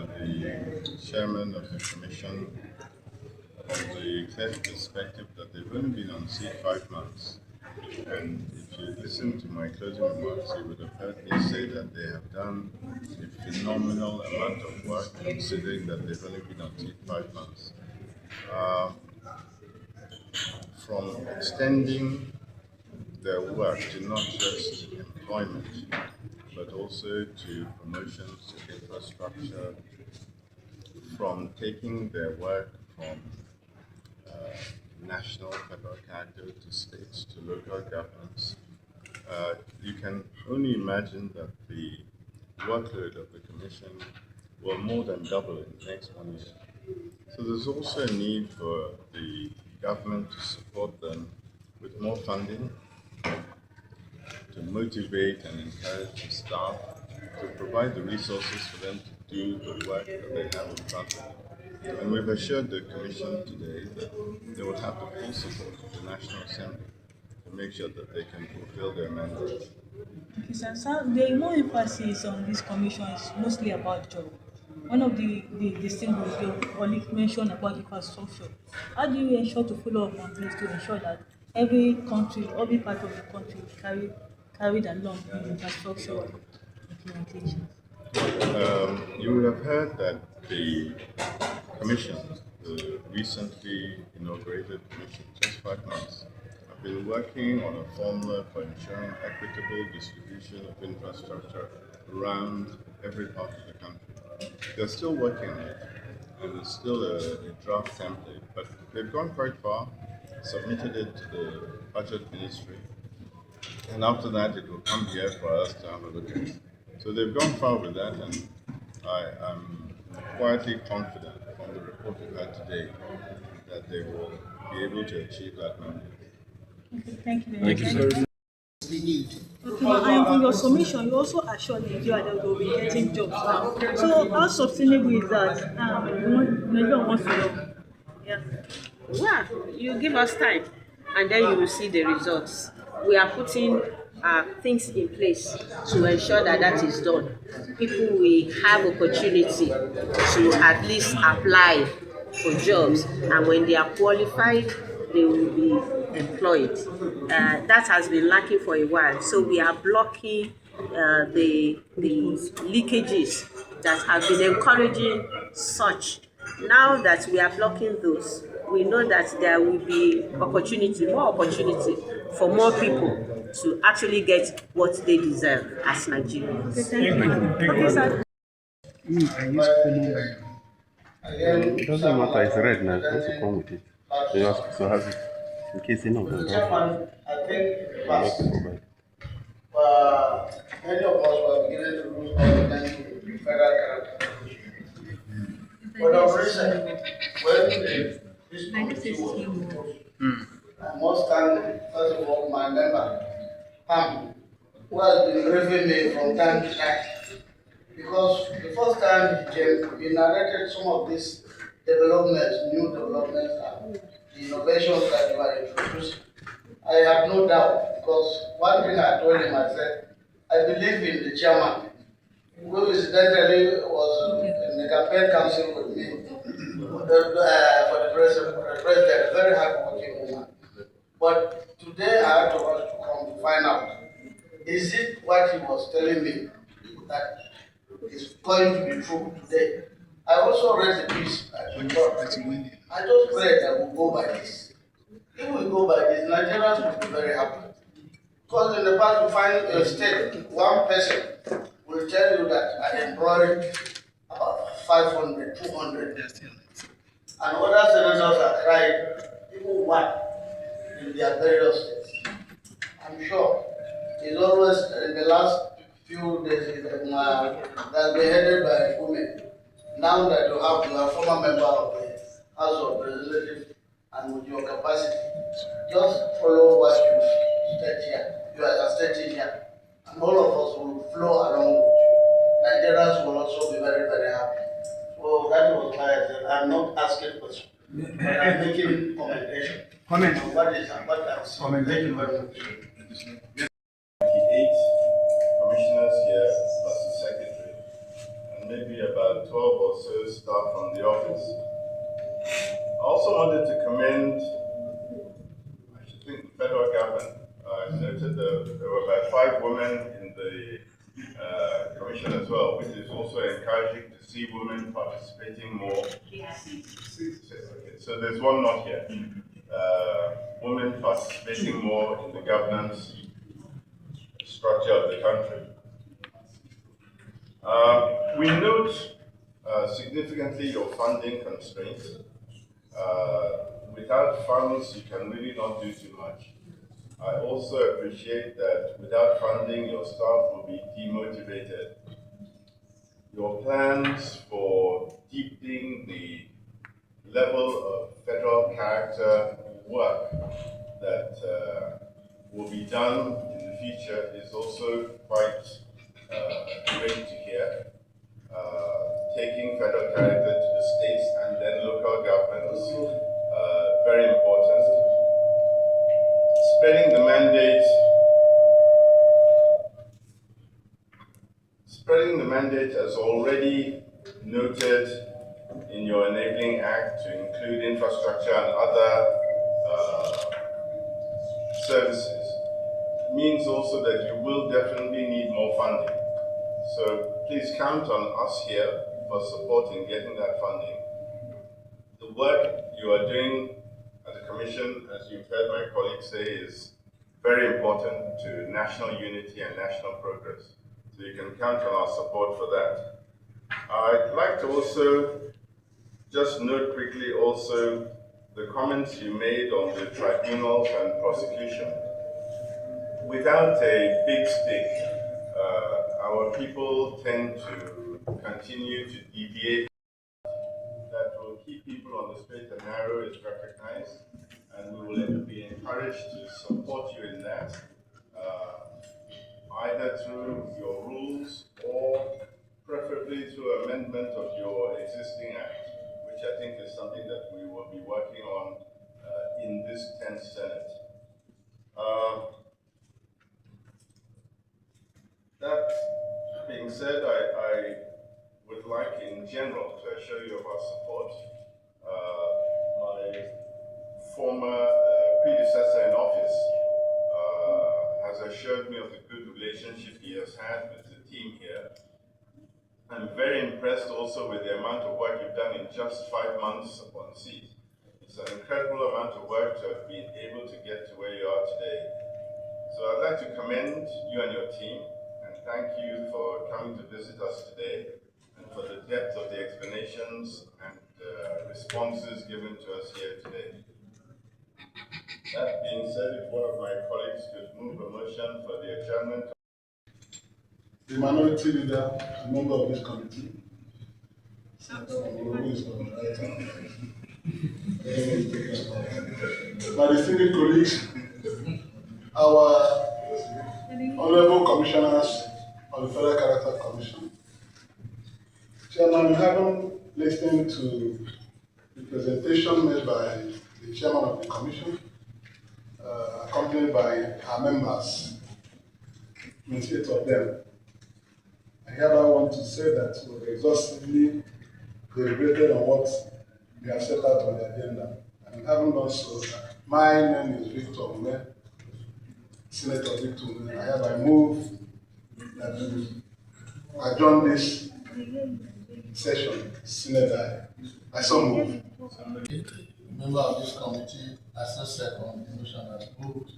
the chairman of the commission from the clear perspective that they've only been on seat 5 months. And if you listen to my closing remarks, you would have heard me say that they have done a phenomenal amount of work, considering that they've only been on seat 5 months. Uh, from extending their work to not just employment, but also to promotions to infrastructure, from taking their work from national federal character to states to local governments. You can only imagine that the workload of the commission will more than double in the next 1 year. So there's also a need for the government to support them with more funding, to motivate and encourage the staff, to provide the resources for them to do the work that they have in front of them. And we've assured the Commission today that they will have the full support of the National Assembly to make sure that they can fulfill their mandate. Okay, sir. So the more emphasis on this commission is mostly about job. One of the distinguished colleague mentioned about infrastructure. How do you ensure to follow up on this to ensure that every country, every part of the country carried along in infrastructure implementation? You would have heard that the Commission, the recently inaugurated Commission, just 5 months, have been working on a formula for ensuring equitable distribution of infrastructure around every part of the country. They're still working on it, and it's still a draft template, but they've gone quite far, submitted it to the Budget Ministry, and after that it will come here for us to have a look at. So they've gone far with that, and I am quietly confident from the report we've had today that they will be able to achieve that mandate. Okay, thank you very Thank much. you, sir. Okay, and from your submission, you also assured Nigeria that they will be getting jobs now. So how sustainable is that? Nigeria wants to know. Yeah. Well, you give us time and then you will see the results. We are putting things in place to ensure that that is done. People will have opportunity to at least apply for jobs, and when they are qualified, they will be employed. That has been lacking for a while, so we are blocking the leakages that have been encouraging such. Now that we are blocking those, we know that there will be more opportunity for more people to actually get what they deserve as Nigerians. Okay, thank you. Okay, sir. I use common Bible. It doesn't matter, it's red now, it also come with it. So you are supposed to have it in case you know Mr. don't Chairman, I think past, provide. many of us were given the rules of the federal character. But of recent, when this committee was proposed, I must thank, first of all, my member, Pam, who has been briefing me from time to time. Because the first time he came, he narrated some of these developments, new developments, and the innovations that you are introducing. I have no doubt, because one thing I told him, I said, I believe in the chairman, who incidentally was in the campaign council with me for the president, a very hard-working woman. But today I had to rush to come to find out, is it what he was telling me that is going to be true today? I also read the piece at the report. I just pray that we'll go by this. If we go by this, Nigerians will be very happy. Because in the past, you find a state, one person will tell you that I employed about 500, 200. And other senators are crying, even one, in their various states. I'm sure it's always in the last few days that they headed by women. Now that you are a former member of the House of Representatives, and with your capacity, just follow what you state here. You are stating here, and all of us will flow along with you. Nigerians will also be very, very happy. So that was why I said I'm not asking questions, but I'm making commendation. Comment. On what I'm saying. Thank you very much. 28 commissioners here plus the secretary, and maybe about about 12 or so staff from the office. I also wanted to commend, I should think, the federal government. I noted that there were about 5 women in the commission as well, which is also encouraging to see women participating more. Okay, so there's one not here. Women participating more in the governance structure of the country. We note significantly your funding constraints. Without funds, you can really not do too much. I also appreciate that without funding, your staff will be demotivated. Your plans for deepening the level of federal character work that will be done in the future is also quite great to hear. Taking federal character to the states and then local governments, very important. Spreading the mandate as already noted in your enabling act to include infrastructure and other services means also that you will definitely need more funding. So please count on us here for support in getting that funding. The work you are doing at the Commission, as you've heard my colleagues say, is very important to national unity and national progress. So you can count on our support for that. I'd like to also just note quickly also the comments you made on the tribunals and prosecution. Without a big stick, our people tend to continue to deviate. That will keep people on the straight and narrow is recognized, and we will be encouraged to support you in that, either through your rules or preferably through amendment of your existing act, which I think is something that we will be working on in this 10th Senate. That being said, I would like in general to assure you of our support. My former predecessor in office has assured me of the good relationship he has had with the team here. I'm very impressed also with the amount of work you've done in just 5 months upon seat. It's an incredible amount of work to have been able to get to where you are today. So I'd like to commend you and your team and thank you for coming to visit us today and for the depth of the explanations and responses given to us here today. That being said, if one of my colleagues could move a motion for the adjournment. The minority leader, a member of this committee. My distinguished colleagues, our honorable commissioners of the Federal Character Commission. Chairman, having listened to the presentation made by the chairman of the commission, accompanied by our members, 28 of them, I hereby want to say that we've exhaustively deliberated on what we have set out on the agenda. And having done so, my name is Victor Ume, Senator Victor Ume. I hereby move that we adjourn this session, Senate. I so move. Member of this committee, I so second the motion as moved.